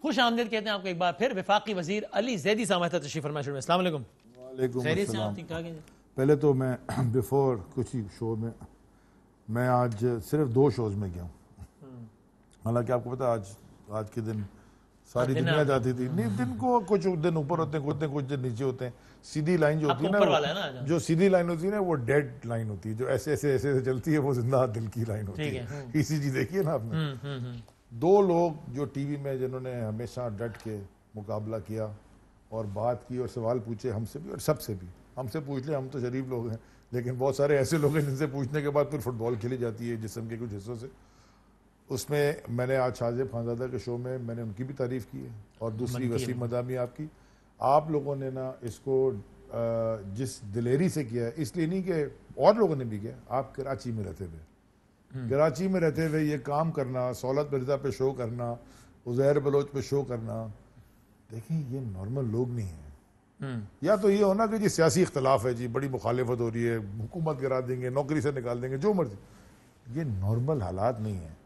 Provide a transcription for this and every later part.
खुश आमदीद कहते हैं आपको एक बार फिर। वफाकी वजीर अली जैदी साहब हमारे साथ तशरीफ फरमा। अस्सलाम वालेकुम। खैरियत से आप? पहले तो मैं बिफोर कुछ ही शो में मैं आज सिर्फ 2 शोज में गया हूँ। हालांकि आपको पता आज के दिन सारी दुनिया जाती थी। नहीं, दिन को कुछ दिन ऊपर होते हैं, कुछ दिन नीचे होते हैं। सीधी लाइन जो होती है ना, जो सीधी लाइन होती है ना, वो डेड लाइन होती है। जो ऐसे ऐसे ऐसे ऐसे चलती है, वो जिंदा दिल की लाइन होती है। ईसीजी देखिए ना आपने। 2 लोग जो टीवी में जिन्होंने हमेशा डट के मुकाबला किया और बात की और सवाल पूछे हमसे भी और सबसे भी। हमसे पूछ ले, हम तो शरीफ लोग हैं, लेकिन बहुत सारे ऐसे लोग हैं जिनसे पूछने के बाद फिर फुटबॉल खेली जाती है जिस्म के कुछ हिस्सों से। उसमें मैंने आज शाहजेब खानज़ादा के शो में मैंने उनकी भी तारीफ़ की है और दूसरी वसीम मदामी आपकी। आप लोगों ने ना इसको जिस दिलेरी से किया है, इसलिए नहीं कि और लोगों ने भी किया। आप कराची में रहते हुए कराची में रहते हुए ये काम करना, सौलत मिर्ज़ा पे शो करना, उज़ैर बलोच पे शो करना, देखिए ये नॉर्मल लोग नहीं हैं। या तो ये होना कि जी सियासी इख्तलाफ है, जी बड़ी मुखालिफत हो रही है, हुकूमत गिरा देंगे, नौकरी से निकाल देंगे, जो मर्जी। ये नॉर्मल हालात नहीं है।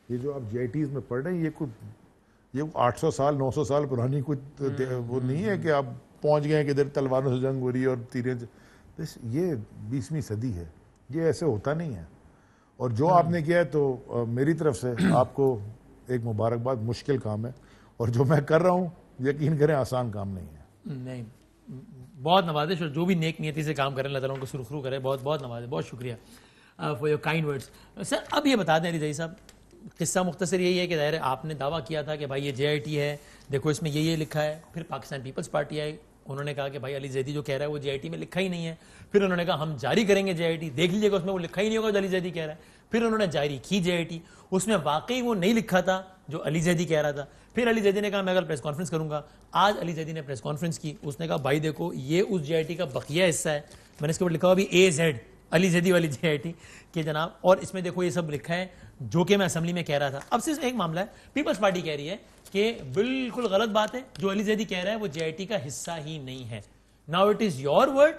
ये जो आप JITs में पढ़ रहे हैं, ये 800 साल 900 साल पुरानी कुछ वो नहीं है कि आप पहुंच गए कि इधर तलवारों से जंग हो रही है और तीरें। ये 20वीं सदी है, ये ऐसे होता नहीं है। और जो आपने किया है तो मेरी तरफ से आपको एक मुबारकबाद। मुश्किल काम है और जो मैं कर रहा हूँ यकीन करें आसान काम नहीं है। नहीं, बहुत नवाजिश। और जो भी नेक नियति से काम करें अल्लाह ताला उनको सुरखरू करे। बहुत बहुत नवाजिश, बहुत शुक्रिया for your kind words. Sir अब ये बता दें अली जैदी साहब, किस्सा मुख्तसर यही है कि ज़ाहिर है आपने दावा किया था कि भाई ये JIT है, देखो इसमें ये लिखा है। फिर पाकिस्तान पीपल्स पार्टी आई, उन्होंने कहा कि भाई अली जैदी जो कह रहा है वो JIT में लिखा ही नहीं है। फिर उन्होंने कहा हम जारी करेंगे JIT, देख लीजिएगा उसमें वो लिखा ही नहीं होगा जो अली जैदी कह रहा है। फिर उन्होंने जारी की JIT, उसमें वाकई वो नहीं लिखा था जो अली जैदी कह रहा था। फिर अली जैदी ने कहा मैं कल प्रेस कॉन्फ्रेंस करूंगा। आज अली जैदी ने प्रेस कॉन्फ्रेंस की, उसने कहा भाई देखो ये उस JIT का बकिया हिस्सा है, मैंने इसके ऊपर लिखा हुआ अभी AZ अली जैदी वाली JIT कि जनाब, और इसमें देखो ये सब लिखा है जो कि मैं असेंबली में कह रहा था। अब सिर्फ एक मामला है, पीपल्स पार्टी कह रही है कि बिल्कुल गलत बात है, जो अली जैदी कह रहा है वो JIT का हिस्सा ही नहीं है। Now it is your word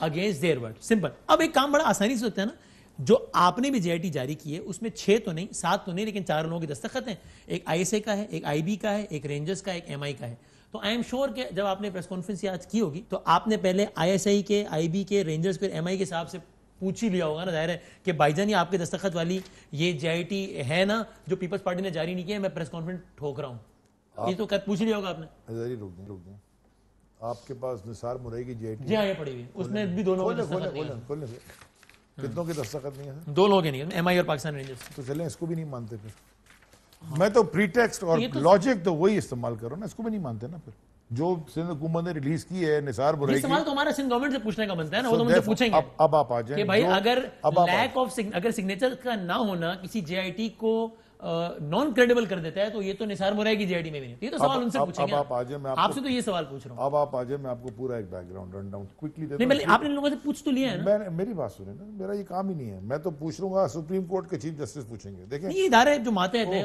against their word, simple. अब एक काम बड़ा आसानी से होता है ना, जो आपने भी JIT जारी की है उसमें 6 तो नहीं 7 तो नहीं, लेकिन 4 लोगों के दस्तखत हैं। एक ISA का है, एक IB का है, एक रेंजर्स का, एक MI का है। तो आई एम श्योर कि जब आपने प्रेस कॉन्फ्रेंस आज की होगी तो आपने पहले ISI के, IB के, रेंजर्स के, MI के हिसाब से पूछ ही लिया होगा ना, जाहिर है कि भाईजान ये आपके दस्तखत वाली ये JIT है ना जो पीपल्स पार्टी ने जारी नहीं किया, मैं प्रेस कॉन्फ्रेंस ठोक रहा हूँ। ये तो पूछ ही लिया होगा आपने। रुक दें, आपके पास निसार मुरई की JIT? जी हाँ, ये पड़ी हुई, उसमें भी 2 लोगों के दस्तखत नहीं है। कितनों के दस्तखत नहीं है? 2 लोगों के नहीं है, MI और पाकिस्तान रेंजर्स। तो चलें, इसको भी नहीं मानते फिर। मैं तो प्रीटेक्स्ट और लॉजिक तो वही इस्तेमाल कर रहा हूँ ना, इसको भी नहीं मानते ना फिर। जो सिंध हुकूमत ने रिलीज की है निसार बुरई की, सवाल तो हमारा सिंध गवर्नमेंट से पूछने का बनता है ना, वो तो मुझे पूछेंगे। अब आप आ जाएं कि भाई अगर लैक ऑफ अगर सिग्नेचर का ना होना किसी JIT को नॉन क्रेडिबल कर देता है तो ये तो निसार मुरई की JIT में भी नहीं। ये तो सवाल उनसे पूछेंगे। अब आप मैं आपसे तो ये सवाल पूछ रहा हूँ। अब आप आ जाए, मैं आपको पूरा एक बैकग्राउंड रन डाउन क्विकली दे दूं। आपने लोगों से पूछ तो लिया है ना? मेरी बात सुने ना, मेरा ये काम ही नहीं है। मैं तो पूछ लूंगा, सुप्रीम कोर्ट के चीफ जस्टिस पूछेंगे। देखें ये इदारे जो मातहत हैं,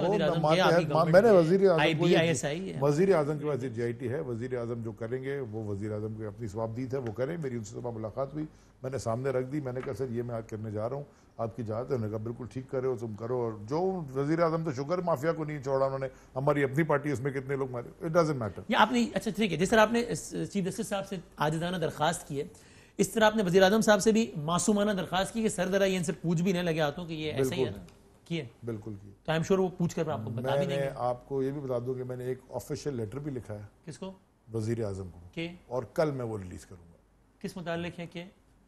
मैंने वजीर आजम के पास JIT है, वजीर आजम जो करेंगे वो वजीर आजम की अपनी सवाबदीद है, वो करें। मेरी उनसे सुबह मुलाकात हुई, मैंने सामने रख दी। मैंने कहा सर ये मैं आज करने जा रहा हूँ, आपकी इजाज़त है? उन्होंने कहा बिल्कुल ठीक कर रहे हो, तुम करो। और जो वजीर आजम तो शुगर माफिया को नहीं छोड़ा उन्होंने, हमारी अपनी पार्टी उसमें कितने लोग मारे, इट डजंट मैटर। ये आपने अच्छा ठीक है, जिस तरह आपने चीफ जस्टिस साहब से आजिज़ाना दरखास्त की है, इस तरह आपने वजीर आजम साहब से भी मासूमाना दरखास्त की कि सर जरा ये इनसे पूछ भी नहीं लगे हाथों कि ये ऐसा ही है ना, किए? बिल्कुल की। तो आई एम श्योर वो पूछ कर आपको बता भी देंगे। आपको ये भी बता दूं कि मैंने एक ऑफिशियल लेटर भी लिखा है। किसको? वजीर आजम को के? और कल मैं वो रिलीज करूंगा। किस मुतालिक है? के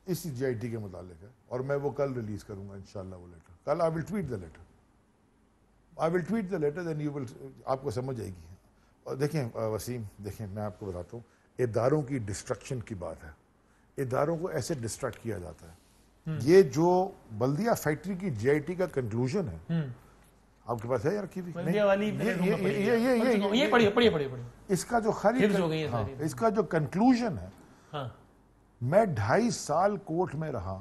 इसी JIT के मुतालिक है और मैं वो कल रिलीज करूंगा इंशाल्लाह। वो लेटर कल I will tweet the letter, then you will, आपको समझ आएगी। और देखें वसीम, देखें मैं आपको बताता हूँ, इदारों की डिस्ट्रक्शन की बात है। इदारों को ऐसे डिस्ट्रैक्ट किया जाता है। ये जो बल्दिया फैक्ट्री की JIT का कंक्लूजन है, आपके पास है यार की भी ये पढ़िए। इसका जो खाली इसका जो कंक्लूजन है, मैं 2.5 साल कोर्ट में रहा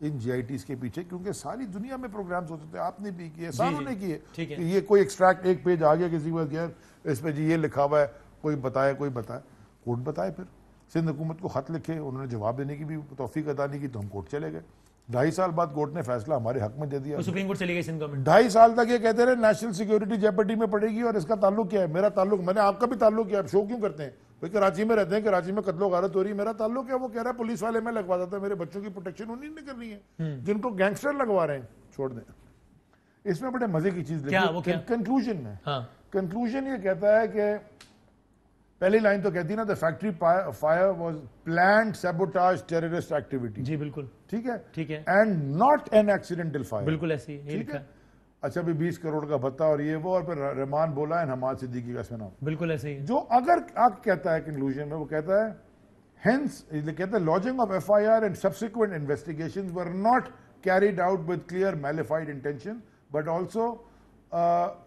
इन JITs के पीछे, क्योंकि सारी दुनिया में प्रोग्राम्स होते थे, आपने भी किए, सारों ने किए कि ये कोई एक्सट्रैक्ट एक पेज आ गया किसी को, यार इस पे जी ये लिखा हुआ है, कोई बताए, कोर्ट बताए। फिर सिंध हुकूमत को खत लिखे, उन्होंने जवाब देने की भी तौफीक अदा नहीं की, तो हम कोर्ट चले गए। 2.5 साल बाद कोर्ट ने फैसला हमारे हक में दे दिया। वो सुप्रीम कोर्ट चली गई सिंध गवर्नमेंट। 2.5 साल तक ये कहते रहे नेशनल सिक्योरिटी जेपटी में पड़ेगी और इसका ताल्लुक क्या है? मेरा ताल्लुक, मैंने आपका भी ताल्लुक किया, आप शो क्यों करते हैं भाई? कराची में रहते हैं, कराची में कत्लो गारत हो रही है, मेरा ताल्लुक है। वो कह रहा है पुलिस वाले मैं लगवा देता, मेरे बच्चों की प्रोटेक्शन उन्हीं ने करनी है, जिनको गैंगस्टर लगवा रहे हैं छोड़ दें। इसमें बड़े मजे की चीज लिखी कंक्लूजन में। कंक्लूजन ये कहता है कि पहली लाइन तो कहती है ना, the factory fire was planned sabotage terrorist activity. जी बिल्कुल ठीक है, ठीक है। And not an accidental fire. बिल्कुल ऐसी ही लिखा है। अच्छा भी 20 करोड़ का भत्ता और ये वो, और फिर रहमान बोला है हमाद सिद्दीकी का नाम। बिल्कुल ऐसे ही। जो अगर आप कहता है कंक्लूजन में, वो कहता है हेंस कहता है lodging of FIR and subsequent investigations were not carried out with clear malafide intention but also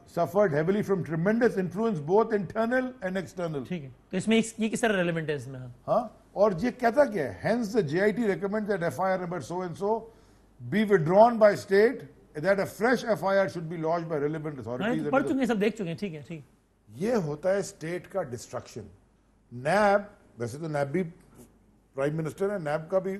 suffered heavily from tremendous influence both internal and external। ठीक है, तो इसमें ये किस तरह रेलेवेंट है इसमें? हाँ, और ये कहता क्या है? Hence the JIT recommends that FIR number so and so be withdrawn by state, that a fresh FIR should be lodged by relevant authorities। पढ़ चुके हैं, सब देख चुके हैं। ठीक है, ठीक। ये होता है स्टेट का डिस्ट्रक्शन। नैब, वैसे तो नैब भी प्राइम मिनिस्टर है, नैब का भी,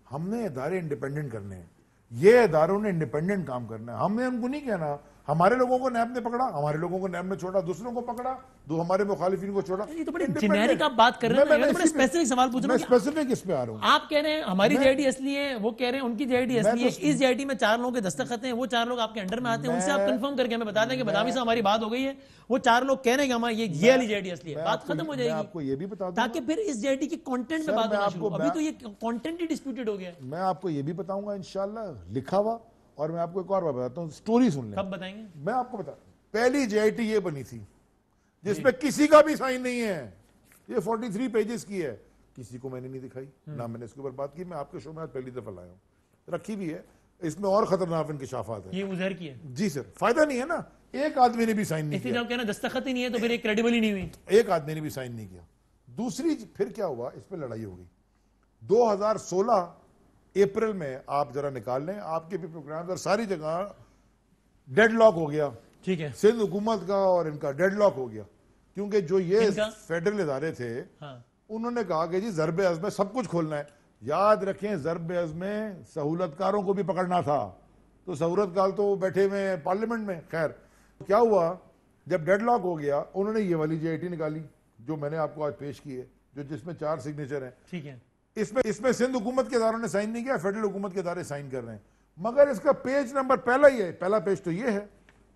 हमने इदारे इंडिपेंडेंट करने हैं, ये इदारों ने इंडिपेंडेंट काम करना है। हमने उनको नहीं कहना हमारे लोगों को नैब ने पकड़ा, हमारे लोगों को नैब ने छोड़ा, दूसरों को पकड़ा, हमारे मुखालिफिन को छोड़ा। ये तो बड़े जेनेरिक आप बात कर रहे हैं, मैं बड़े स्पेसिफिक सवाल पूछ रहा हूं। मैं स्पेसिफिक इस पे आ रहा हूं। आप कह रहे हैं हमारी जेआईटी असली है, वो कह रहे हैं उनकी जेआईटी असली है। इस जेआईटी में 4 लोगों के दस्तखत हैं, वो 4 लोग आपके अंडर में आते हैं, उनसे आप कंफर्म करके हमें बता दें कि बदामी से हमारी बात हो गई है, वो 4 लोग कह रहे हैं कि हमारी ये वाली जेआईटी असली है, बात खत्म हो जाएगी। आपको ये भी बता दूं, ताकि फिर इस जेआईटी की कंटेंट में बात होना शुरू। अभी तो ये कंटेंट ही डिस्प्यूटेड हो गया। मैं आपको ये भी बताऊंगा इंशाल्लाह, लिखा हुआ। और मैं आपको एक और बात बताता हूँ, स्टोरी सुन लें। कब बताएंगे? मैं आपको बता, पहली जेआईटी ये बनी थी जिसमें किसी का भी साइन नहीं है। ये 43 पेजेस की है, किसी को मैंने नहीं दिखाई, ना मैंने इसके ऊपर बात की। मैं आपके शो में आज पहली दफा लाया हूँ, रखी भी है। इसमें और खतरनाक इंकशाफात है। ये उजैर की है? जी सर, फायदा नहीं है ना, एक आदमी ने भी साइन नहीं किया। जब कहना दस्तखत ही नहीं है तो फिर एक क्रेडिबल ही नहीं हुई। एक आदमी ने भी साइन नहीं किया। दूसरी फिर क्या हुआ, इस पर लड़ाई हो गई। 2016 अप्रैल में आप जरा निकाल लें, आपके भी प्रोग्राम और सारी जगह डेडलॉक हो गया। ठीक है, सिंध हुकूमत का और इनका डेडलॉक हो गया, क्योंकि जो ये फेडरल इदारे थे, हाँ। उन्होंने कहा कि जी ज़र्ब अज़्म में सब कुछ खोलना है। याद रखें, ज़र्ब अज़्म में सहूलतकारों को भी पकड़ना था, तो सहूलतकार तो बैठे हुए पार्लियामेंट में। खैर, क्या हुआ, जब डेडलॉक हो गया, उन्होंने ये वाली जेआईटी निकाली जो मैंने आपको आज पेश की है, जो जिसमें 4 सिग्नेचर हैं। ठीक है, इसमें सिंध हुकूमत के इदारों ने साइन नहीं किया, फेडरल हुकूमत के इदारे साइन कर रहे हैं। मगर इसका पेज नंबर पहला ही है, पहला पेज तो ये है,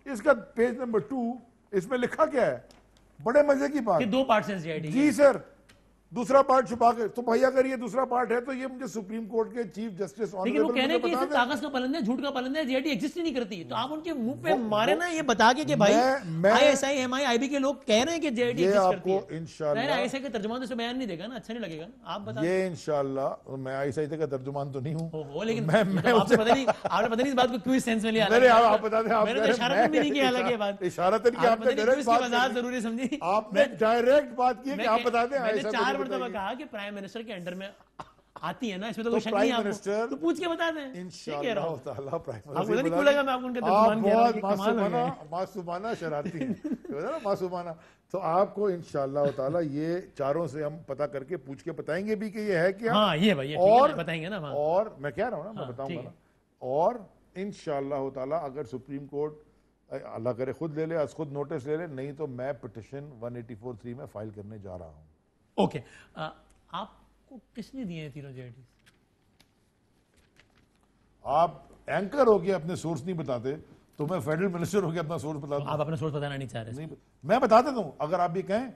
इसका पेज नंबर 2, इसमें लिखा क्या है, बड़े मजे की बात, 2 पार्ट है जेआईटी। जी सर, दूसरा पार्ट छुपा के, तो भाई अगर ये दूसरा पार्ट है तो ये मुझे सुप्रीम कोर्ट के चीफ जस्टिस, लेकिन वो कह रहे हैं कि ये कागज का पलंद है, झूठ का पलंद है, जेआईटी एग्जिस्ट ही नहीं करती। तो आप उनके मुंह पे मारे ना ये बता के कि भाई आईएसआई, एमआई, आईबी के लोग कह रहे हैं कि जेआईटी एग्जिस्ट करती है। इंशाल्लाह आईएसआई का तर्जुमान तो बयान नहीं देगा ना, अच्छा नहीं लगेगा। आप बता, ये इंशाल्लाह, मैं आईएसआई का तर्जुमान तो नहीं हूं, लेकिन आपसे पता नहीं, आपने पता नहीं इस बात को क्यों सेंस में लिया। आप बता दें, मैंने इशारा भी नहीं किया, अलग ये बात, इशारा तो नहीं, आपने डायरेक्ट बात जरूरी समझी, आपने डायरेक्ट बात की कि आप बता दें। मैंने 4 मरतबा कहा कि प्राइम मिनिस्टर के अंडर में आती है ना, इसमें तो कोई शक नहीं है आपको, तो पूछ के बता दें। इंशाअल्लाह ताला प्राइम मिनिस्टर नहीं खुलेगा, मैं आपको उनका तर्जुमान कह रहा हूं कि कमाल हो गया। मासूमाना शरारती है मासूमाना। तो आपको इंशाअल्लाह ताला ये चारों से हम पता करके पूछ के बताएंगे भी कि ये है क्या। हाँ, ये भाई और बताएंगे ना। और मैं कह रहा हूँ ना, मैं बताऊंगा ना। और इंशाअल्लाह ताला अगर सुप्रीम कोर्ट अल्लाह करे खुद ले ले, आज खुद नोटिस ले ले, नहीं तो मैं पिटिशन 184(3) में फाइल करने जा रहा हूँ। ओके, आपको किसने दिए हैं तीनों जेआईटी? आप एंकर हो गया, अपने सोर्स नहीं बताते, तो मैं फेडरल मिनिस्टर हो गया अपना सोर्स बता दूं। आप अपना सोर्स बताना नहीं चाह रहे? नहीं, मैं बता देता हूं। अगर आप भी कहें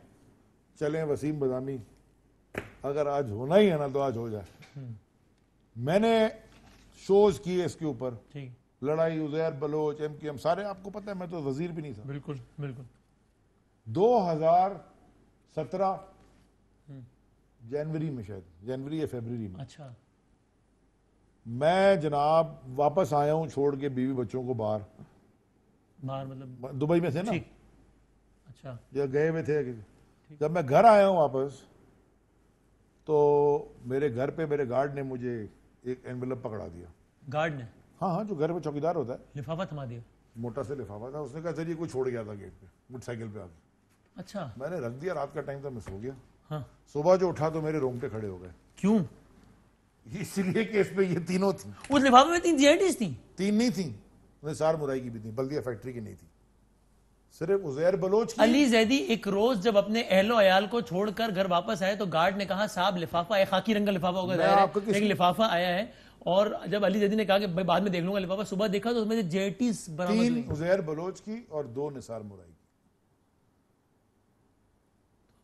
चलें वसीम बदामी, अगर आज होना ही है ना तो आज हो जाए। मैंने शोज किए इसके ऊपर, लड़ाई उजैर बलोच, एमकेएम, सारे आपको पता है, मैं तो वजीर भी नहीं था। बिल्कुल बिल्कुल। 2017 जनवरी में, शायद जनवरी या फरवरी में, अच्छा, मैं जनाब वापस आया हूं छोड़ के बीवी बच्चों को बाहर मतलब दुबई में थे ना। अच्छा, जब गए हुए थे, जब मैं घर आया हूं वापस, तो मेरे घर पे मेरे गार्ड ने मुझे एक एनवेलप पकड़ा दिया। गार्ड ने? हाँ हाँ, जो घर में चौकीदार होता है। लिफाफा थमा दिया? मोटा से लिफाफा था। उसने कहा सर ये कोई छोड़ गया था गेट पे, मोटरसाइकिल पे आके। अच्छा, मैंने रख दिया, रात का टाइम था, मैं सो गया। हाँ। सुबह जो उठा तो मेरे रोंगटे खड़े हो गए। क्यों? इसलिए कि इसमें ये तीनों थी। उस लिफाफे में 3 GITs थी? 3 नहीं थी, निसार मुराई की भी थी, बल्दिया फैक्ट्री की नहीं थी, सिर्फ उजैर बलोच की। अली जैदी एक रोज जब अपने अहलो अयाल को छोड़कर घर वापस आए तो गार्ड ने कहा साहब लिफाफा है, खाकी रंग का लिफाफा होगा जाहिर है, एक लिफाफा आया है। और जब अली जैदी ने कहा कि भाई बाद में देख लूंगा लिफाफा, सुबह देखा तो उसमें से JITs बरामद हुई। 3 उजैर बलोच की और 2 निसार मुराई की।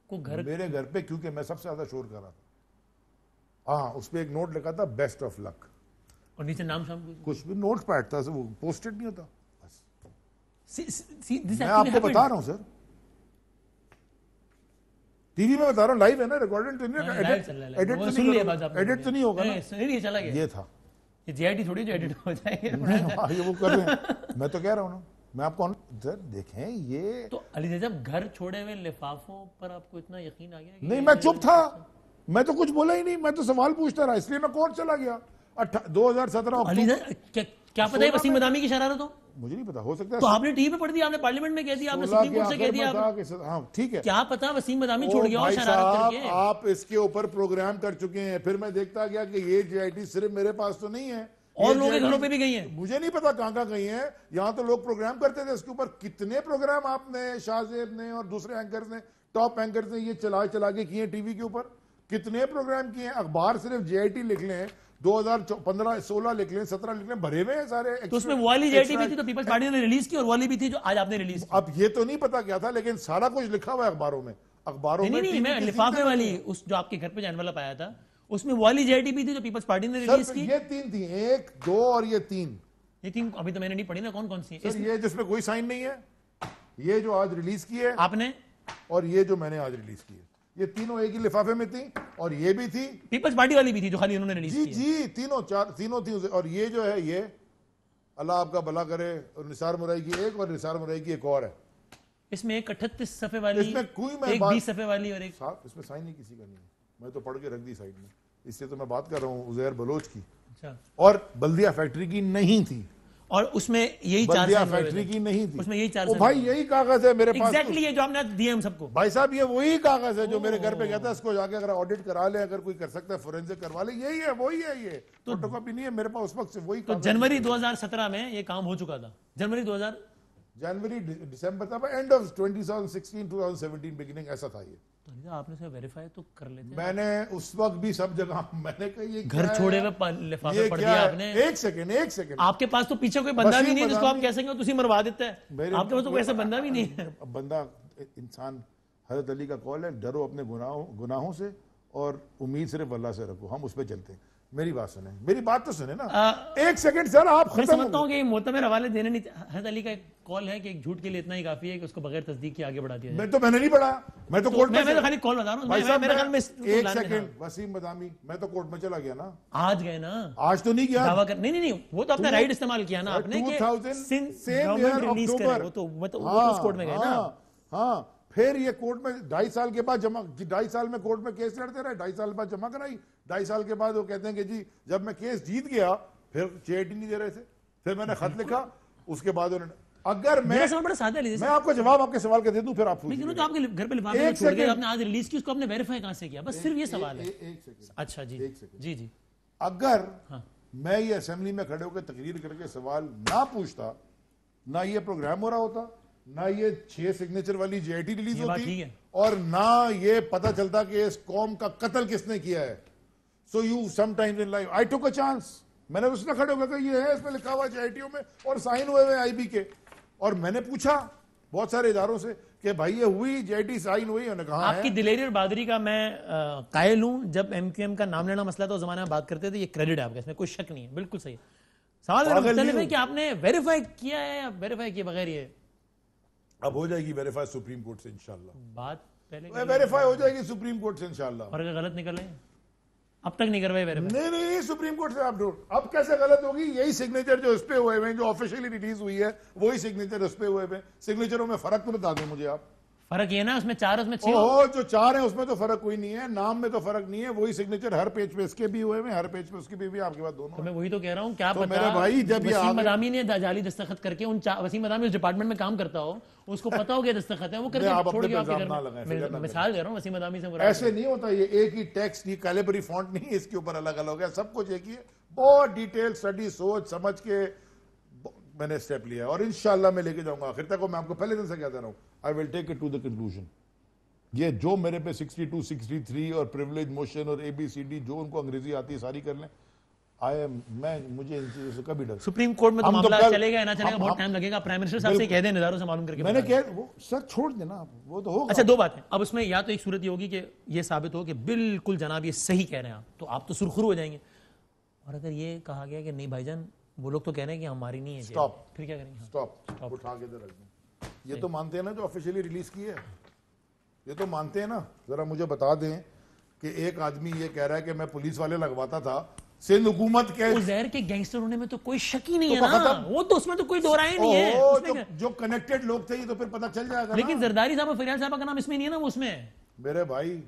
को घर मेरे घर पे, क्योंकि मैं सबसे ज्यादा शोर कर रहा था, हाँ उस पे एक नोट लिखा था बेस्ट ऑफ लक, और नीचे नाम शाम कुछ भी नोट पैड था, वो पोस्टेड नहीं होता। This मैं actually आपको happened. बता रहा हूं सर, टीवी में बता रहा हूं, लाइव है ना, रिकॉर्डेड तो नहीं हाँ, है, live चल रहा है, एडिट वो तो सुन नहीं लिया होगा, बात आपने। एडिट तो नहीं होगा ना, नहीं नहीं चला गया। ये था। ये JIT थोड़ी जो एडिट हो जाएगी। हाँ, ये वो कर रहे हैं, मैं तो कह रहा हूं ना, मैं आपको सर देखें ये तो अली जैदी साहब घर छोड़े हुए लिफाफों पर आपको इतना यकीन आ गया कि नहीं, मैं चुप था, मैं तो कुछ बोला ही नहीं, मैं तो सवाल पूछता रहा, इसलिए मैं कोर्ट चला गया। 2017 अली अक्टूबर, जैदी क्या पता है वसीम मदामी की शरारत हो? मुझे नहीं पता, हो सकता है तो आपने टीवी पे पढ़ दिया, आपने पार्लियामेंट में कह दिया, आपने 16 सुप्रीम के कोर्ट से कह आखिर दिया, में था कि हाँ ठीक है, क्या पता वसीम मदामी ओ छोड़ गया हो भाई शरारत साहब, करके। आप इसके ऊपर प्रोग्राम कर चुके हैं, फिर मैं देखता गया कि ये JIT सिर्फ मेरे पास तो नहीं है, और लोगों के घरों पे भी गई हैं। मुझे नहीं पता कहां कहां गई हैं, यहां तो लोग प्रोग्राम करते थे इसके ऊपर। कितने प्रोग्राम आपने, शाहजेब ने और दूसरे एंकर्स ने, टॉप एंकर्स ने ये चला के किए टीवी के ऊपर, कितने प्रोग्राम किए। अखबार सिर्फ JIT लिख लें, 2015-16 लिख लें, 17 लिख लें, भरे हुए हैं सारे। तो उसमें वो वाली JIT भी थी तो पीपल्स पार्टी ने रिलीज की, और वो वाली भी थी जो आज आपने रिलीज की। अब ये तो नहीं पता क्या था, लेकिन सारा कुछ लिखा हुआ है अखबारों में, अखबारों में। नहीं मैं लिफाफे वाली उस जो आपके घर पे जो एनवलप आया था उसमें वो वाली JIT भी थी जो पीपल्स पार्टी ने रिलीज की। ये 3 थी, 1, 2 और ये 3। ये 3 अभी तो मैंने नहीं पढ़ी ना, कौन कौन सी सर ये जिसमें कोई साइन नहीं है, ये जो आज रिलीज की है आपने, और ये जो मैंने आज रिलीज की है, ये तीनों एक ही लिफाफे में थी। और ये भी थी, पीपल्स पार्टी वाली भी थी जो खाली उन्होंने रिलीज जी की। जी, तीनों थी। और ये जो है, ये अल्लाह आपका भला करे, और निसार मुराई की एक और निसार मुराई की एक और है। इसमें एक 38 सफ़े वाली, इसमें कोई मैं एक 20 सफ़े वाली और एक साहब, इसमें साइन ही किसी का नहीं है, मैं तो पढ़ के रख दी साइड में, इससे तो मैं बात कर रहा हूँ उजैर बलोच की। अच्छा, और बल्दिया फैक्ट्री की नहीं थी, और उसमें यही 4 बल्दिया फैक्ट्री की नहीं थी, उसमें यही 4 ओ भाई यही कागज है मेरे पास। एग्जैक्टली ये जो आपने दिए हम सबको। भाई साहब ये वही कागज है जो मेरे घर पे कहता है, इसको जाके अगर ऑडिट करा ले, अगर कोई कर सकता है फोरेंसिक करवा ले, यही है, वही है, ये फोटोकॉपी नहीं है मेरे पास, उस वक्त से वही तो कागज। जनवरी 2017 में ये काम हो चुका था, जनवरी दिसंबर था, एंड ऑफ 2016-2017 बिगिनिंग, ऐसा था ये। तो आपने से वेरीफाई तो कर लेते। मैंने उस वक्त भी सब जगह मैंने कहा ये घर छोड़े हुए लिफाफे पढ़ दिया आपने। एक सेकंड, आपके पास तो पीछे कोई बंदा भी नहीं है जिसको आप कह सकें तुसी मरवा देता है, आपके पास तो कोई ऐसा बंदा भी नहीं है। बंदा इंसान, हजरत अली का कौल है, डरो अपने गुनाहों से और उम्मीद सिर्फ अल्लाह से रखो, हम उस पर चलते हैं। मेरी बात सुने, मेरी बात तो सुने ना। एक सेकंड सर, आप मैं समझता हूँ कि मोतमिर हवाले देने नहीं, हजरत अली का एक कॉल है कि एक झूठ के लिए इतना ही काफी है कि उसको बगैर तस्दीक के आगे बढ़ा दिया जाए। मैंने नहीं पढ़ा, मैं तो कोर्ट में, मैं तो खाली कॉल बता रहा हूँ, मेरे ख्याल में। एक सेकंड, वसीम मदामी, मैं तो कोर्ट में चला गया ना। आज गए ना? आज तो नहीं गया, दावा कर, नहीं वो तो अपना राइट इस्तेमाल किया ना आपने कि सेम ईयर अक्टूबर, वो तो उस कोर्ट में गए ना। हाँ, फिर ये कोर्ट में 2.5 साल के बाद जमा, 2.5 साल में कोर्ट में केस लड़ते रहे, 2.5 साल बाद जमा कराई, 2.5 साल के बाद वो कहते हैं कि जी जब मैं केस जीत गया फिर JIT नहीं दे रहे थे, फिर मैंने खत लिखा, उसके बाद उन्होंने, अगर मैं बड़ा सादा है, मैं आपको जवाब आपके सवाल का दे दूं, फिर आप पूछिए। तो आपके घर पे लिफाफे में छोड़ के आपने आज रिलीज की, उसको आपने वेरीफाई कहां से किया? बस सिर्फ ये सवाल है। एक सेकंड, अच्छा जी, जी अगर मैं ये असेंबली में खड़े होकर तकरीर करके सवाल ना पूछता, ना ये प्रोग्राम हो रहा होता, ना ये 6 सिग्नेचर वाली JIT रिलीज होती, और ना ये पता चलता कि इस कौम का कत्ल किसने किया है। So you sometimes in life I took a chance, मैंने उसने खड़े होकर ये है, इसमें लिखा हुआ JITO में और साइन हुए हुए IB के, और मैंने पूछा बहुत सारे इदारों से कि भाई ये हुई JIT साइन हुई, उन्होंने कहा आपकी दिलेरी और बहादुरी का मैं कायल हूं। जब MQM का नाम लेना मसला था उस जमाने में बात करते थे, ये क्रेडिट है आपका, इसमें कोई शक नहीं है, बिल्कुल सही है। सवाल मुख्तलिफ है कि आपने वेरीफाई किया है या वेरीफाई किए बगैर ये अब हो जाएगी वेरीफाई सुप्रीम कोर्ट से इंशाल्लाह। बात पहले वेरीफाई हो जाएगी सुप्रीम कोर्ट से इंशाल्लाह। और अगर गलत निकले, अब तक नहीं करवाए वेरीफाई? नहीं, सुप्रीम कोर्ट से आप ढूंढ, अब कैसे गलत होगी? यही सिग्नेचर जो इस पे हुए हैं, जो ऑफिशियली रिलीज हुई है, वही सिग्नेचर उस पे हुए हैं। सिग्नेचरों में फर्क तो बता दें मुझे आप। फर्क ये ना उसमें 4 उसमें 6 ओहो, जो 4 है उसमें तो फर्क कोई नहीं है, नाम में तो फर्क नहीं है, वही सिग्नेचर हर पेज पे इसके भी हुए हैं, हर पेज पे उसकी भी आपके पास दोनों। तो मैं वही तो कह रहा हूँ, क्या तो पता मेरे भाई जब ये वसीम मदामी ने जाली दस्तखत करके वसीम मदामी उस डिपार्टमेंट में काम करता हो, उसको पता हो गया दस्तखत है, वो करके छोड़ गया आपके घर में। मिसाल दे रहा हूँ वसीम मदामी से। ऐसे नहीं होता, ये एक ही टेक्स्ट, ये कैलिबरी फॉन्ट नहीं है, इसके ऊपर अलग अलग है, सब कुछ एक ही है। बहुत डिटेल स्टडी सोच समझ के मैंने स्टेप लिया और इंशाल्लाह मैं लेके जाऊंगा आखिर तक। मैं आपको पहले दिन से कहता रहा हूं, I will take it to the conclusion. ये जो मेरे पे 62, 63 और प्रिविलेज मोशन और ABCD जो उनको अंग्रेजी आती है सारी कर लें। मुझे इन चीजों से कभी डर। सुप्रीम कोर्ट में तो मामला चलेगा ना चलेगा, बहुत टाइम लगेगा। प्राइम मिनिस्टर साहब से कह दें, निजारों से मालूम करके मैंने कह वो सर छोड़ देना, वो तो होगा। अच्छा, 2 बातें अब उसमें, या तो एक सूरत ये होगी कि ये साबित हो कि बिल्कुल जनाब ये सही कह रहे हैं आप, तो आप तो सुरखरू हो जाएंगे। और अगर ये कहा गया कि नहीं भाईजान वो लोग तो कह रहे हैं कि हमारी नहीं है, स्टॉप, फिर क्या करेंगे? स्टॉप, उठा के इधर रख दें। ये तो मानते हैं ना जो ऑफिशियली रिलीज की है, ये तो मानते हैं ना। जरा मुझे बता दें कि एक आदमी ये कह रहा है कि मैं पुलिस वाले लगवाता था, सिंध हुकूमत के उज़ैर के गैंगस्टर होने में तो कोई शक ही नहीं है ना, वो तो उसमें तो कोई दो राय नहीं है। जो कनेक्टेड लोग थे ये तो फिर पता चल जाएगा। लेकिन जरदारी साहब और फरियाद साहब का नाम इसमें नहीं है ना, वो उसमें। मेरे भाई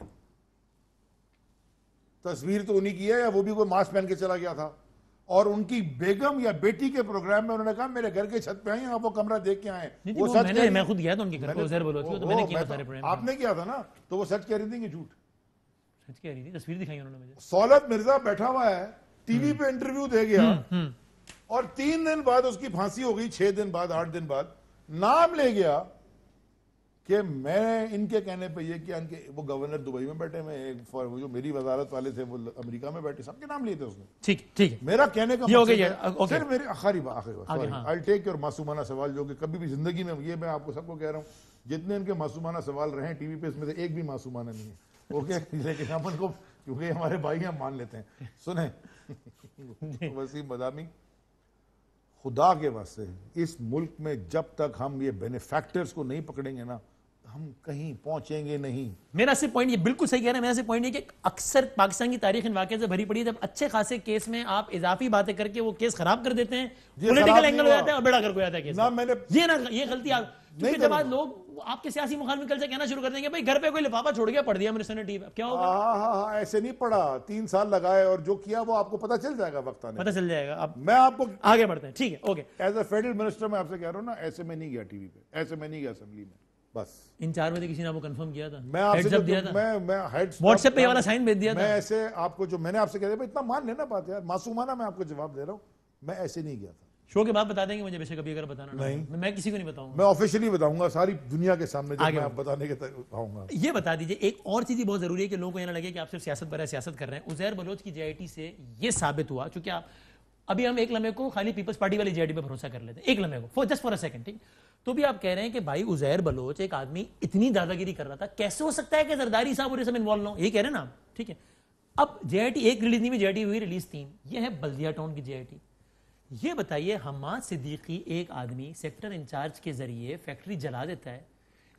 तस्वीर तो उन्हीं की है, या वो भी कोई मास्क पहन के चला गया था और उनकी बेगम या बेटी के प्रोग्राम में उन्होंने कहा मेरे घर के छत पे आई, आप वो कमरा देख के आए। वो सच कह रही, मैं खुद गया था उनके घर पे, उज़ैर बलोच को, तो मैंने किया सारे प्रोग्राम। आपने किया था ना, तो वो सच कह रही थी कि झूठ? सच कह रही थी, तस्वीर दिखाई उन्होंने मुझे। सौलत मिर्जा बैठा हुआ है, टीवी पे इंटरव्यू दे गया और 3 दिन बाद उसकी फांसी हो गई, 6 दिन बाद, 8 दिन बाद नाम ले गया कि मैं इनके कहने पे ये किया। वो गवर्नर दुबई में बैठे में, जो मेरी वजारत वाले थे वो अमेरिका में बैठे, सबके नाम लिए थे उसने। ठीक है, मेरा कहने का मतलब सिर्फ मेरी आखिरी बात, आई टेक योर मासूमाना सवाल, जो कि कभी भी जिंदगी में, ये मैं आपको सबको कह रहा हूँ, जितने इनके मासूमाना सवाल रहे टीवी पे, इसमें से एक भी मासूमाना नहीं है, ओके? लेकिन अपन को क्योंकि हमारे भाई हम मान लेते हैं। सुने वसीम मदामी, खुदा के वास्ते इस मुल्क में जब तक हम ये बेनिफैक्टर्स को नहीं पकड़ेंगे ना, हम कहीं पहुंचेंगे नहीं। मेरा सिर्फ पॉइंट ये, बिल्कुल सही कह रहे हैं, मेरा सिर्फ पॉइंट ये कि अक्सर पाकिस्तान की तारीख इन वाकये से भरी पड़ी है, जब अच्छे खासे केस में आप इजाफी बातें करके वो केस खराब कर देते हैं, पॉलिटिकल एंगल हो जाता है और बेड़ा कर आता है केस ना। मैंने ये गलती आप, क्योंकि जब आज लोग आपके सियासी मुखालिफ कल से कहना शुरू कर देंगे भाई घर पे कोई लिफाफा छोड़ गया, पढ़ दिया मिनिस्टर ने टीवी, क्या होगा? हाँ, ऐसे नहीं पढ़ा, 3 साल लगाए और जो किया वो आपको पता चल जाएगा, वक्त आने पता चल जाएगा। अब मैं आपको आगे बढ़ते हैं, ठीक है, okay. As a federal minister मैं आपसे कह रहा हूँ ना, ऐसे में नहीं गया टीवी पे, ऐसे में नहीं गया असेंबली में, बस। इन 4 में से किसी ने आपको कंफर्म किया था? मैं आपसे दिया था? मैं हेड्स व्हाट्सएप पे ये वाला साइन भेज दिया था? मैं ऐसे आपको जो मैंने आपसे कह दिया, इतना मान लेना बात यार, मासूमाना मैं आपको जवाब दे रहा हूँ, मैं ऐसे नहीं गया था। शो के बाद बता देंगे मुझे, वैसे कभी अगर बताना नहीं, मैं किसी को नहीं बताऊंगा, मैं ऑफिशियली बताऊंगा सारी दुनिया के सामने, जब मैं आप बताने के आऊंगा। ये बता दीजिए, एक और चीज बहुत जरूरी है कि लोगों को ये ना लगे कि आप सिर्फ सियासत पर सियासत कर रहे हैं। उज़ैर बलोच की JIT से ये साबित हुआ, क्योंकि आप अभी हम एक लम्हे को खाली पीपल्स पार्टी वाली JIT पे भरोसा कर लेते हैं, एक लम्हे को, जस्ट फॉर अ सेकंड, ठीक? तो भी आप कह रहे हैं कि भाई उज़ैर बलोच एक आदमी इतनी दादागिरी कर रहा था, कैसे हो सकता है कि जरदारी साहब और ये सब इन्वॉल्व ना हो? ये कह रहे हैं ना आप, ठीक है? अब JIT एक रिलीज नहीं हुई, JIT हुई रिलीज 3, ये है बल्दिया टाउन की JIT। ये बताइए, हम्माद सिद्दीकी एक आदमी सेक्टर इंचार्ज के जरिए फैक्ट्री जला देता है,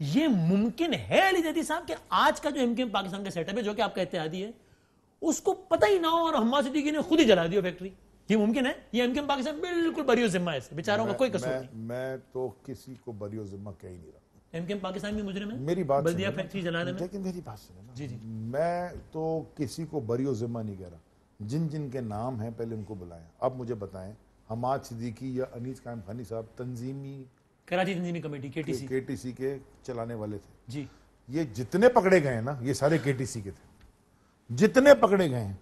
ये मुमकिन है अली जैदी साहब कि आज का जो MKM पाकिस्तान का सेटअप है, जो कि आपका इत्तेहादी है, उसको पता ही ना हो और हम्माद सिद्दीकी ने खुद ही जला दी फैक्ट्री? ये मुमकिन है? ये MKM पाकिस्तान बिल्कुल बरियो जिम्मा है, बेचारों का कोई कसूर नहीं। मैं तो किसी को बरियो जिम्मा कह ही नहीं रहा। MKM पाकिस्तान में मुजरिम है, मेरी बात बल्दिया फैक्ट्री जलाने में। लेकिन मेरी बात सुनो ना, जी जी, मैं तो किसी को बरियो जिम्मा नहीं कह रहा। जिन जिन के नाम हैं पहले उनको बुलाएं। अब मुझे बताएं, हम्माद सिद्दीकी या अनीस कायम खानी साहब तंजीमी, कराची तंजीमी कमेटी KTC के चलाने वाले थे जी। ये जितने पकड़े गए ना, ये सारे KTC के थे, जितने पकड़े गए हैं।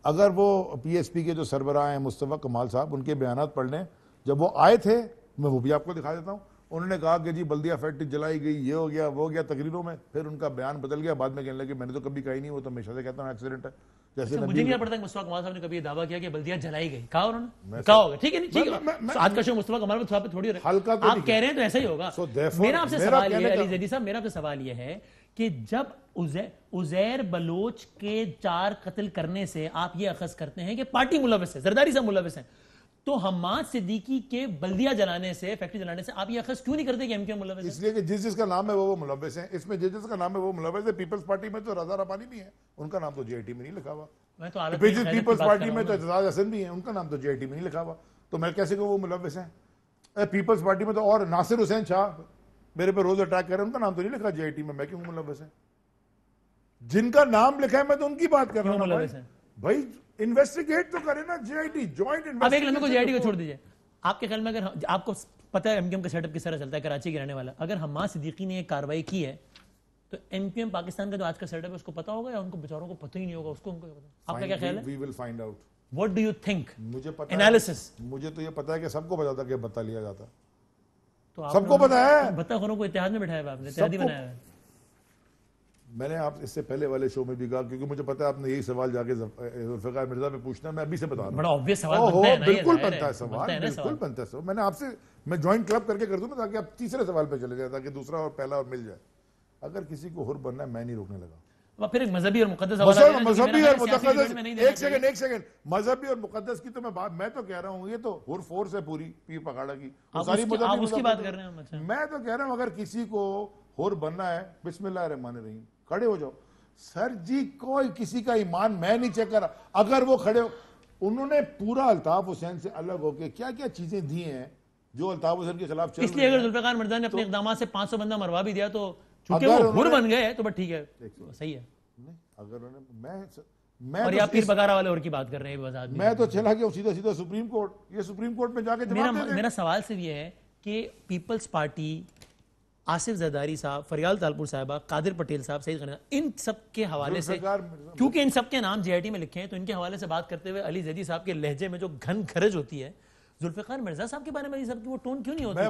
अगर वो PSP के जो सरबराह हैं मुस्तफ़ा कमाल साहब, उनके बयानात पढ़ लें, जब वो आए थे, मैं वो भी आपको दिखा देता हूँ। उन्होंने कहा कि जी बल्दिया फैक्ट्री जलाई गई, ये हो गया वो हो गया तकरीरों में, फिर उनका बयान बदल गया, बाद में कहने लगे मैंने तो कभी कही नहीं, वो तो हमेशा से कहता हूँ एक्सीडेंट है। जैसे मुझे नहीं पता मुस्तफा कमाल साहब ने कभी दावा किया कि बल्दिया जलाई गई, कहा उन्होंने? कहा होगा, ठीक है, ठीक है, आज का शो मुस्तफा कमाल पे थोड़ी हल्का तो आप कह रहे हैं तो ऐसा ही होगा। मेरा आपसे सवाल ये है अली जैदी साहब, मेरा आपसे सवाल ये है कि जब उज़ैर बलोच के 4 कत्ल करने से आप ये अखज़ करते हैं कि पार्टी मुलविस है, जरदारी साहब मुलविस है, तो हम्माद सिद्दीकी के बल्दिया जलाने से, फैक्ट्री जलाने से आप ये अखज़ क्यों नहीं करते कि MKM मुलविस है? इसलिए कि जिस जिसका नाम है वो मुलविस है। इसमें जिस जिसका नाम है वो मुलविस है। पीपल्स पार्टी में तो रज़ा रब्बानी भी है, उनका नाम तो JIT में नहीं लिखा हुआ। पीपल्स पार्टी में तो एतजाज हसन भी है, उनका नाम तो JIT में नहीं लिखा हुआ। तो मैं कैसे कहूँ वो मुलविस है? पीपल्स पार्टी में तो और नासिर हुसैन शाह मेरे पे रोज अटैक कर रहे हैं, उनका नाम तो नहीं लिखा जेआईटी में, मैं क्यों मुलव्वस है? जिनका नाम लिखा है मैं तो उनकी बात कर रहा हूँ भाई। इन्वेस्टिगेट तो करे ना जेआईटी, जॉइंट इन्वेस्टिगेशन। अब एक लम्हे को जेआईटी को छोड़ दीजिए, आपके ख्याल में अगर आपको पता है एमक्यूएम का सेटअप किस तरह चलता है, कराची के रहने वाला, अगर हम्माद सिद्दीकी ने एक कार्रवाई की है तो एमक्यूएम पाकिस्तान का जो आज का सेटअप है उसको पता होगा या उनको बेचारों को पता ही नहीं होगा? उसको उनको पता। आपका क्या ख्याल है? We will find out. What do you think? मुझे पता एनालिसिस, मुझे तो ये पता है कि सबको पता था कि बता लिया जाता, तो सबको पता है। बत्ताखोरों को इत्तेहाद में बिठाया आपने, इत्तेहादी बनाया है। मैंने आप इससे पहले वाले शो में भी कहा, क्योंकि मुझे पता है आपने यही सवाल जाके जुल्फिकार मिर्जा पे पूछना है, मैं अभी से बता रहा हूं। बड़ा ऑब्वियस सवाल बनता है ना, बिल्कुल बनता है सवाल, बिल्कुल बनता है सवाल। मैंने आपसे, मैं ज्वाइंट क्लब करके कर दूं ना, ताकि आप तीसरे सवाल पे चले जाए, ताकि दूसरा और पहला और मिल जाए। अगर किसी को हुर बनना है, मैं नहीं रोकने लगा। फिर मजहबी और मुकद्दस मजहबी और मुकद्दस, एक सेकंड, मजहबी और मुकद्दस की तो मैं तो कह रहा हूँ, ये तो हुर फोर्स है पूरी पीर पखाड़ा की, सारी आप उसकी बात कर रहे हैं। मैं तो कह रहा हूँ अगर किसी को हुर बनना है, बिस्मिल्लाह रहमान रहीम, खड़े हो जाओ। सर जी, कोई किसी का ईमान मैं नहीं चेक कर रहा। अगर वो खड़े हो, उन्होंने पूरा अल्ताफ हुसैन से अलग होकर क्या क्या चीजें दी हैं जो अल्ताफ हुसैन के खिलाफ चल, इसलिए अगर जुल्फिकार मिर्जा ने अपने इकदाम से 500 बंदा मरवा भी दिया तो चूंकि वो हुर बन गए तो बस ठीक है, सही है। अगर मैं और या फिर बगारा वाले और की बात कर रहे हैं, मैं तो चला गया सीधा सीधा सुप्रीम कोर्ट। ये सुप्रीम कोर्ट में जाके मेरा सवाल सिर्फ ये है कि पीपल्स पार्टी, आसिफ जरदारी साहब, फरियाल तालपुर साहबा, कादिर पटेल साहब, सईद गनी, इन सब के हवाले से, क्योंकि इन सब के नाम जेआईटी में लिखे हैं, तो इनके हवाले से बात करते हुए अली जैदी साहब के लहजे में जो घन खरज होती है, जुल्फिकार मिर्जा साहब के बारे में ये सब की वो टोन क्यों नहीं होती?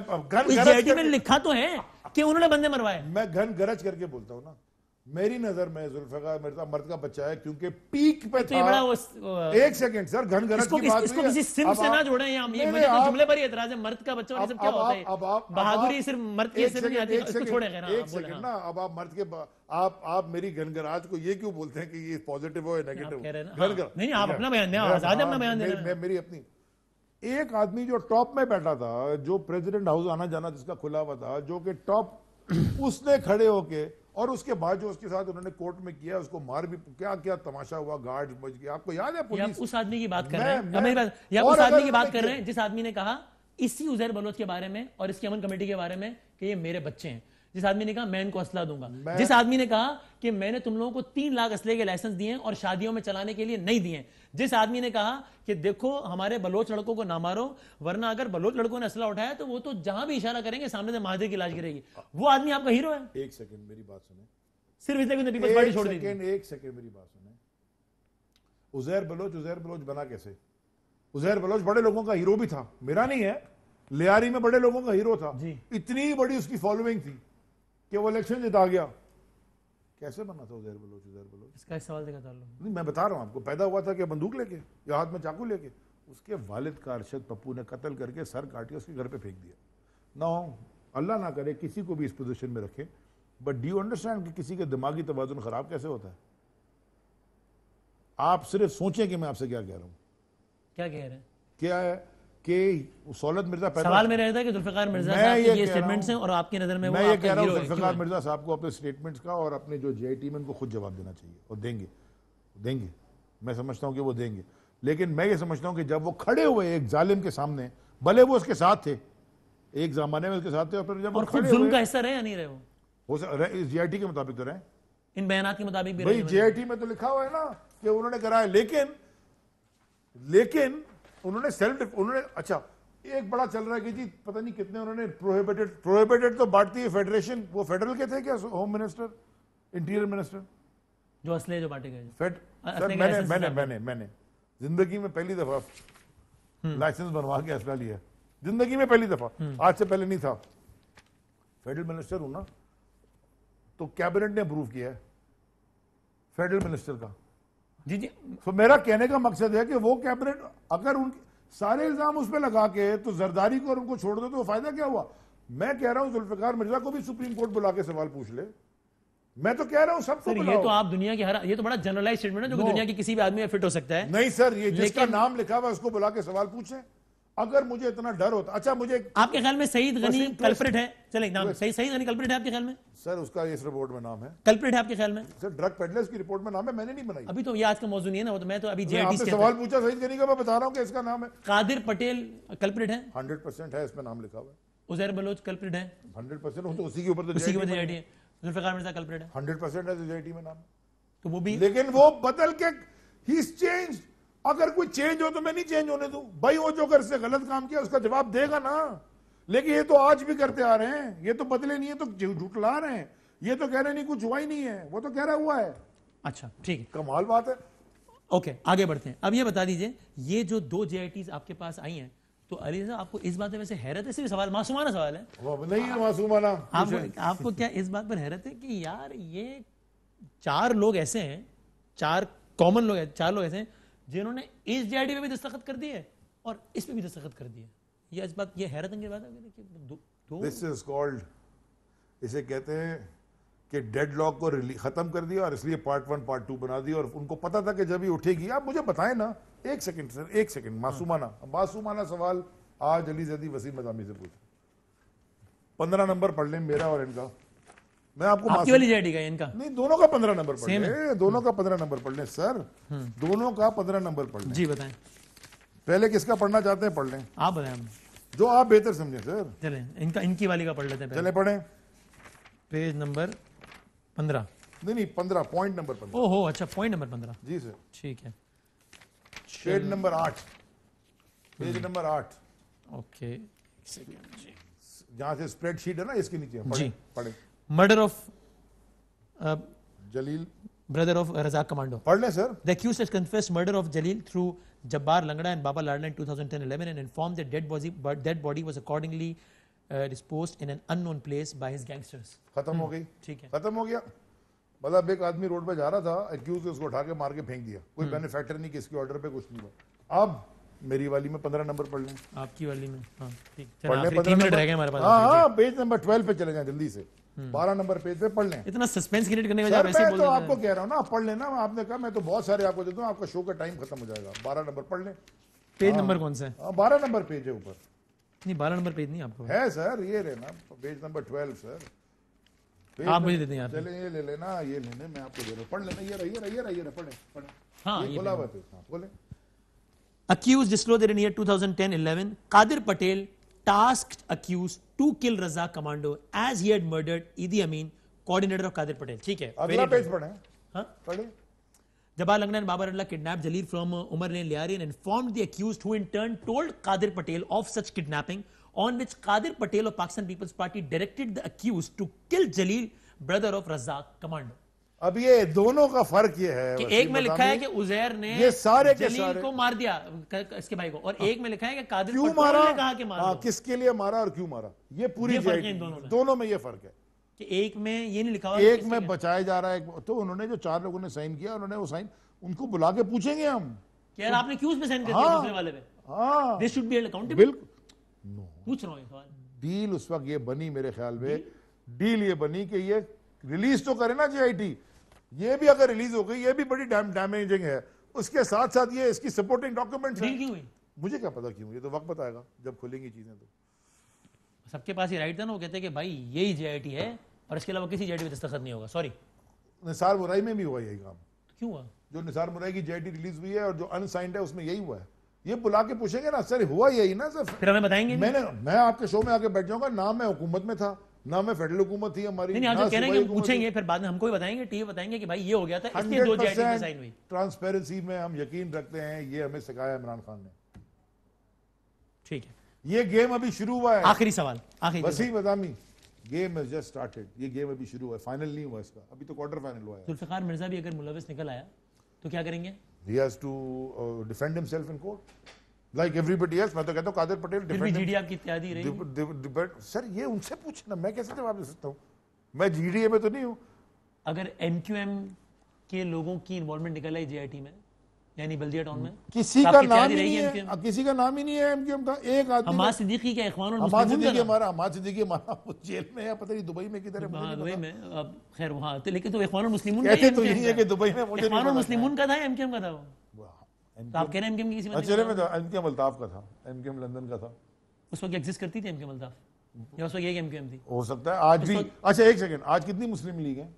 जेआईटी में लिखा तो है कि उन्होंने बंदे मरवाए। मैं घन गरज करके बोलता हूँ ना, मेरी नजर में जुल्फिकार मिर्जा मर्द का बच्चा है, क्योंकि पीक पे था। एक सेकंड सर, घन गरज की बात इसको किसी सिम से ना जोड़ें, या मुझे तो जुमले पर ही एतराज है, मर्द का बच्चा और सब क्या होता है? बहादुरी सिर्फ मर्द के सिर नहीं आती, इसको छोड़ें। एक सेकंड ना, अब आप मर्द के आप मेरी घनगराज को ये क्यों बोलते हैं कि ये पॉजिटिव हो या नेगेटिव? नहीं, आप अपना बयान दें, आजाद है अपना बयान देना। मेरी अपनी, एक आदमी जो टॉप में बैठा था, जो प्रेसिडेंट हाउस आना जाना जिसका खुला हुआ था, जो कि टॉप, उसने खड़े होके, और उसके बाद जो उसके साथ उन्होंने कोर्ट में किया, उसको मार भी, क्या क्या तमाशा हुआ, गार्ड बच गया। आपको याद है? पुलिस, उस आदमी की बात कर रहे हैं, उस आदमी की बात कर रहे हैं जिस आदमी ने कहा इसी उजैर बलोच के बारे में और इसकी अमन कमेटी के बारे में कि ये मेरे बच्चे हैं, जिस आदमी ने कहा मैं इनको असला दूंगा, जिस आदमी ने कहा कि मैंने तुम लोगों को 3 लाख असले के लाइसेंस दिए और शादियों में चलाने के लिए नहीं दिए, जिस आदमी ने कहा कि देखो हमारे बलोच लड़कों को ना मारो, वरना अगर बलोच लड़कों ने असला उठाया तो वो तो जहां भी इशारा करेंगे सामने से महादेव की लाश गिरेगी, वो आदमी आपका हीरो है। एक सेकंड मेरी बात सुने, सिर्फ इसलिए पीपल्स पार्टी छोड़ दी। एक सेकंड मेरी बात सुने। उजैर बलोच बना कैसे? उजैर बलोच बड़े लोगों का हीरो भी था, मेरा नहीं है, लियारी में बड़े लोगों का हीरो था, इतनी बड़ी उसकी फॉलोइंग थी कि वो इलेक्शन जिता गया। कैसे बना था उजैर बलोच? इसका एक सवाल देखा नहीं, मैं बता रहा हूं आपको, पैदा हुआ था कि बंदूक लेके या हाथ में चाकू लेके? उसके वालिद का अरशद पप्पू ने कत्ल करके सर काट के उसके घर पे फेंक दिया। ना अल्लाह ना करे किसी को भी इस पोजीशन में रखे, बट डू यू अंडरस्टैंड कि किसी के दिमागी तवाज़ुन खराब कैसे होता है? आप सिर्फ सोचें कि मैं आपसे क्या कह रहा हूं। क्या कह रहे हैं? क्या है कि सौलत मिर्जा पैदा, सवाल में रहता है कि जुल्फिकार मिर्जा साहब के ये स्टेटमेंट्स हैं और आपकी नजर में वो मैं ये कह रहा हूं जुल्फिकार मिर्जा साहब को अपने स्टेटमेंट्स का और अपने जो जेआईटी में उनको खुद जवाब देना चाहिए, और देंगे। मैं समझता हूं कि वो देंगे, लेकिन मैं ये समझता हूं कि जब वो खड़े हुए एक जालिम के सामने, भले वो उसके साथ थे, एक जमाने में उसके साथ थे, और फिर जब वो खुद जुल्म का हिस्सा रहे या नहीं रहे? वो इस जेआईटी के मुताबिक तो रहे, इन बयानात के मुताबिक भी भाई जेआईटी में तो लिखा हुआ है ना कि उन्होंने कराया, लेकिन उन्होंने अच्छा, एक बड़ा चल रहा है कि जी पता नहीं कितने उन्होंने प्रोहिबिटेड तो भारतीय फेडरेशन, वो फेडरल के थे क्या, होम मिनिस्टर, इंटीरियर मिनिस्टर, जो असले जो बांटे गए? मैंने जिंदगी में पहली दफा लाइसेंस बनवा के असला लिया, जिंदगी में पहली दफा, आज से पहले नहीं था। फेडरल मिनिस्टर हूं ना, तो कैबिनेट ने अप्रूव किया है फेडरल मिनिस्टर का। जी। तो मेरा कहने का मकसद है कि वो कैबिनेट, अगर उनके सारे इल्जाम उस पर लगा के तो जरदारी को और उनको छोड़ दो, तो वो फायदा क्या हुआ? मैं कह रहा हूं जुल्फिकार मिर्जा को भी सुप्रीम कोर्ट बुला के सवाल पूछ ले। मैं तो कह रहा हूं सबको बुलाओ। ये तो आप दुनिया की ये तो बड़ा जनरलाइज स्टेटमेंट है जो दुनिया की किसी भी आदमी में फिट हो सकता है। नहीं सर, ये जिसका नाम लिखा हुआ उसको बुला के सवाल पूछे। अगर मुझे इतना डर होता, अच्छा मुझे, आपके ख्याल में सईद गनी कल्प्रिट है? चले नाम सईद गनी कल्प्रिट है आपके ख्याल में? सर उसका इस रिपोर्ट में नाम है, कल्प्रिट है आपके ख्याल में? सर ड्रग पेडलर्स की रिपोर्ट में नाम है, मैंने नहीं बनाई। अभी तो ये आज का मौजूद नहीं है ना, वो तो मैं तो अभी जेआईटी से सवाल पूछा सईद गनी का, मैं बता रहा हूं कि इसका नाम है। कादिर पटेल कल्प्रिट है? 100% है, इसमें नाम लिखा हुआ है। उजैर बलोच कल्प्रिट है, 100% हो तो उसी के ऊपर तो उसी की वजह जेआईटी है। जुल्फिकार मिर्जा कल्प्रिट है, 100% है जेआईटी में नाम, तो वो भी लेकिन वो बदल के ही इज चेंज। अगर कोई चेंज हो तो मैं नहीं चेंज होने दूं भाई, वो जो कर से गलत काम किया उसका जवाब देगा ना। लेकिन ये तो आज भी करते आ रहे हैं, ये तो बदले नहीं है तो झुठला रहे हैं, ये तो कह रहे नहीं कुछ हुआ ही नहीं है, वो तो कह रहा हुआ है। अच्छा ठीक है, कमाल बात है। ओके आगे बढ़ते हैं। अब ये बता दीजिए, ये जो 2 जेआईटीज आपके पास आई हैं, तो अली साहब आपको इस बात में वैसे हैरत है, सिर्फ सवाल मासूमाना सवाल है, वो नहीं है मासूमाना, आपको क्या इस बात पर हैरत है कि यार ये 4 लोग ऐसे हैं, 4 कॉमन लोग हैं, 4 लोग ऐसे हैं जिन्होंने इस जेआईटी पे भी दस्तखत कर दिए और इस पे भी दस्तखत कर दिए, ये इस बात, ये हैरत अंगेज बात है कि दिस इज कॉल्ड, इसे कहते हैं कि डेडलॉक को खत्म कर दिया और इसलिए पार्ट 1 पार्ट 2 बना दिया, और उनको पता था कि जब ये उठेगी। आप मुझे बताएं ना, एक सेकंड सर, एक सेकंड, मासूमाना सवाल आज अली जदी वसीम मदामी से पूछा, 15 नंबर पढ़ लें मेरा और इनका, मैं आपको आपकी वाली जेआईटी का इनका नहीं, दोनों का 15 नंबर पढ़ लें, दोनों का 15 नंबर पढ़ लें सर, दोनों का 15 नंबर पढ़ लें। जी बताएं, पहले किसका पढ़ना चाहते हैं पढ़ लें, आप बताएं, जो आप बेहतर समझे सर। चलें इनका, इनकी वाली का पढ़ लेते हैं, चले पढ़ें, पेज नंबर 15, नहीं 15, पॉइंट नंबर 15। ओहो अच्छा, पॉइंट नंबर 15, जी सर, ठीक है, page number 8, page number 8, okay second जी, जहां से स्प्रेडशीट है ना इसके नीचे जी। पढ़े, murder of Jalil, brother of Razak Commando. पढ़ लें सर। The accused has confessed murder of Jalil through Jabbar Langda and Baba Ladla in 2010-11 and informed that dead body was accordingly disposed in an unknown place by his gangsters. खत्म हो गई, ठीक है, खत्म हो गया। मतलब एक आदमी रोड पे जा रहा था, एक्यूज उसको उठा के मार के फेंक दिया, कोई बेनिफैक्टर नहीं, किसके ऑर्डर पे, कुछ नहीं हुआ। अब मेरी वाली में 15 नंबर पढ़ लें, आपकी वाली में, हाँ ठीक, पढ़ लें, 3 मिनट रह गए हमारे पास। हाँ, पेज नंबर 12 पे चले जाएं जल्दी से, 12 नंबर पेज पे पढ़ लें। इतना सस्पेंस क्रिएट करने का सर वैसे ही मैं बोल तो देते आपको हैं। कह रहा हूँ ना, आप पढ़ लेना, आपने कहा मैं तो बहुत सारे आपको देता हूँ, आपका शो का टाइम खत्म हो जाएगा। 12 नंबर पढ़ लें। पेज नंबर कौन सा है? 12 नंबर पेज है ऊपर, नहीं 12 नंबर पेज नहीं आपको है सर, ये रहना पेज नंबर 12 सर, आप मुझे देते हैं यार। चले ये ले लेना, ये लेने, मैं आपको दे रहा हूँ, पढ़ लेना, ये रहा, पढ़े पढ़े, हाँ ये खोला हुआ पेज, हाँ बोले। Accused disclosed that in year 2010-11, Qadir Patel tasked accused to kill Razak Commando as he had murdered Idi Amin, coordinator of Qadir Patel. ठीक है, अगला पेज पढ़े, हाँ, पढ़े। Jabbar Langda and Baba Ladla kidnapped Jalil from Umar Lane Liari and informed the accused, who in turn told Qadir Patel of such kidnapping, on which Qadir Patel of Pakistan People's Party directed the accused to kill Jalil, brother of Razak Commando. अब ये दोनों का फर्क ये है कि एक में लिखा है कि उजैर ने ये सारे के जलील सारे को मार दिया, इसके भाई को, और एक में लिखा है कि कादिर क्यों पटवारी मारा, ने कहा कि मार दो। किसके लिए मारा और क्यों मारा, ये पूरी ये फर्क है जेआईटी, इन दोनों में। दोनों में ये फर्क है कि एक में ये नहीं लिखा हुआ, एक में बचाया जा रहा है। तो उन्होंने जो 4 लोगों ने साइन किया, उन्होंने वो साइन, उनको बुला के पूछेंगे हम कि यार आपने क्यों उसमें साइन कर दिया दूसरे वाले पे, हाँ this should be held accountable. बिल्कुल, पूछ रहा हूं ये सवाल। डील उस वक्त ये बनी, मेरे ख्याल में डील ये बनी कि ये रिलीज तो करे ना जेआईटी, ये भी अगर रिलीज हो गई, ये भी बड़ी डैमेजिंग है, उसके साथ साथ ये इसकी सपोर्टिंग डॉक्यूमेंट्स डील क्यों हुई? मुझे क्या पता क्यों, ये तो वक्त बताएगा जब खुलेंगी चीजें। तो सबके पास ये राइट था ना, वो कहते हैं कि भाई यही जेआईटी है और इसके अलावा किसी जेआईटी पे दस्तखत नहीं होगा। सॉरी, निसार मुराई में भी हुआ यही काम, तो क्यों हुआ? जो निसार मुराई की जेआईटी रिलीज हुई है और जो अनसाइंड है उसमें यही हुआ है। ये बुला के पूछेंगे ना, सर हुआ यही ना सर, फिर हमें बताएंगे नहीं? मैं आपके शो में आके बैठ जाऊंगा, ना मैं हुकूमत में था, ना मैं फेडरल हुकूमत थी हमारी, नहीं, आप जो कह रहे हैं पूछेंगे, फिर बाद में हमको भी बताएंगे, टीवी बताएंगे कि भाई ये हो गया था, इसलिए 2 जेआईटी में साइन हुई। ट्रांसपेरेंसी में हम यकीन रखते हैं, ये हमें सिखाया इमरान खान ने। ठीक है, ये गेम अभी शुरू हुआ है। आखिरी सवाल, आखिरी Wasim Adami, game has just started, ये गेम अभी शुरू हुआ है, फाइनल नहीं हुआ इसका, अभी तो क्वार्टर फाइनल हुआ है। जुल्फिकार मिर्जा भी अगर मुलविस निकल आया तो क्या करेंगे? He has to defend himself in court like everybody else। मैं तो कहता हूँ कादिर पटेल फिर भी जीडी आपकी इत्यादि रही। सर ये उनसे पूछना, मैं कैसे जवाब दे सकता हूँ, मैं जीडीए में तो नहीं हूँ। अगर एमक्यूएम के लोगों की इन्वॉल्वमेंट निकल आई जेआईटी में, यानी बल्दिया टाउन में, किसी का नाम ही नहीं है, किसी का नाम ही नहीं है एमक्यूएम का। एक आदमी, हमाद सिद्दीकी का इख्वानुल हमाद मुस्लिमून सिद्दीकी का, हमारा हमाद सिद्दीकी हमारा वो जेल में है, पता नहीं दुबई में किधर है मुझे हाँ नहीं दुबई पता। में, अब खैर वहाँ आते, लेकिन तो इख्वानुल मुस्लिमून कहते तो यही है कि दुबई में, मुझे नहीं इख्वानुल पता। मुस्लिमून का था, एमक्यूएम का था वो, तो आप कह रहे हैं एमक्यूएम की किसी अच्छा में तो एमक्यूएम अल्ताफ का था, एमक्यूएम लंदन का था। उस वक्त एग्जिस्ट करती थी एमक्यूएम अल्ताफ, या उस वक्त एक एमक्यूएम थी? हो सकता है आज भी। अच्छा एक सेकंड, आज कितनी मुस्लिम लीग है?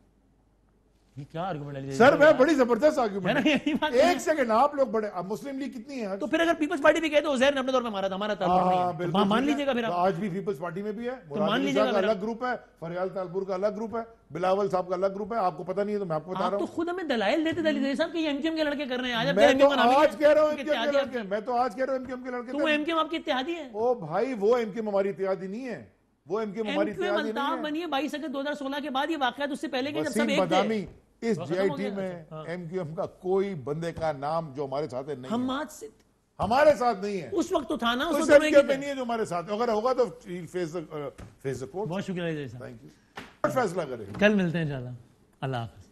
ये क्या आर्गुमेंट है सर मैं बड़ी जबरदस्त है ना, आर्गुमेंट यही बात एक सेकंड आप लोग बड़े, अब मुस्लिम लीग कितनी है आज? तो फिर अगर पीपल्स पार्टी भी कहते उजैर ने अपने दौर में मारा था, हमारा ताल्लुक नहीं है, तो बिल्कुल मान ठीक है। लीजिएगा फिर तो आप। आज भी पीपल्स पार्टी में भी है, मान मुराद अली लीजिएगा साहब का फिर अलग ग्रुप है, फरियाल तालपुर का अलग ग्रुप है, बिलावल साहब का अलग ग्रुप है, आपको पता नहीं है तो मैं आपको बता आप रहा तो हूँ। खुद हमें दलाइल देते दलील साहब कि ये एमकेएम के लड़के कर रहे हैं। आज आप मैं तो MKM का नाम ही आज कह रहा हूँ है, एमकेएम के इत्तेहादी लड़के, मैं तो आज कह रहा हूँ एमकेएम के लड़के तो वो थे। एमकेएम आपके इत्तेहादी है। ओ भाई वो एमकेएम हमारी इत्तेहादी नहीं है, वो एमकेएम हमारी एमकेएम इत्तेहादी अल्ताफ नहीं है। बनी है 22 अगस्त 2016 के बाद, ये वाकया उससे पहले के जब सब वसीम एक थे। बदामी, इस खत्म हो जीआईटी गया। में हाँ। एमकेएम का कोई बंदे का नाम जो हमारे साथ है नहीं है। हम आज से हमारे साथ नहीं है, उस वक्त तो था ना, उस उस वक्त तो एक ही एमकेएम में थे। नहीं है जो हमारे साथ है। अगर होगा तो फेस द कोर्ट। बहुत शुक्रिया जय साहब, थैंक यू। फैसला करें। कल मिलते हैं इंशाल्लाह। अल्लाह हाफ़िज़।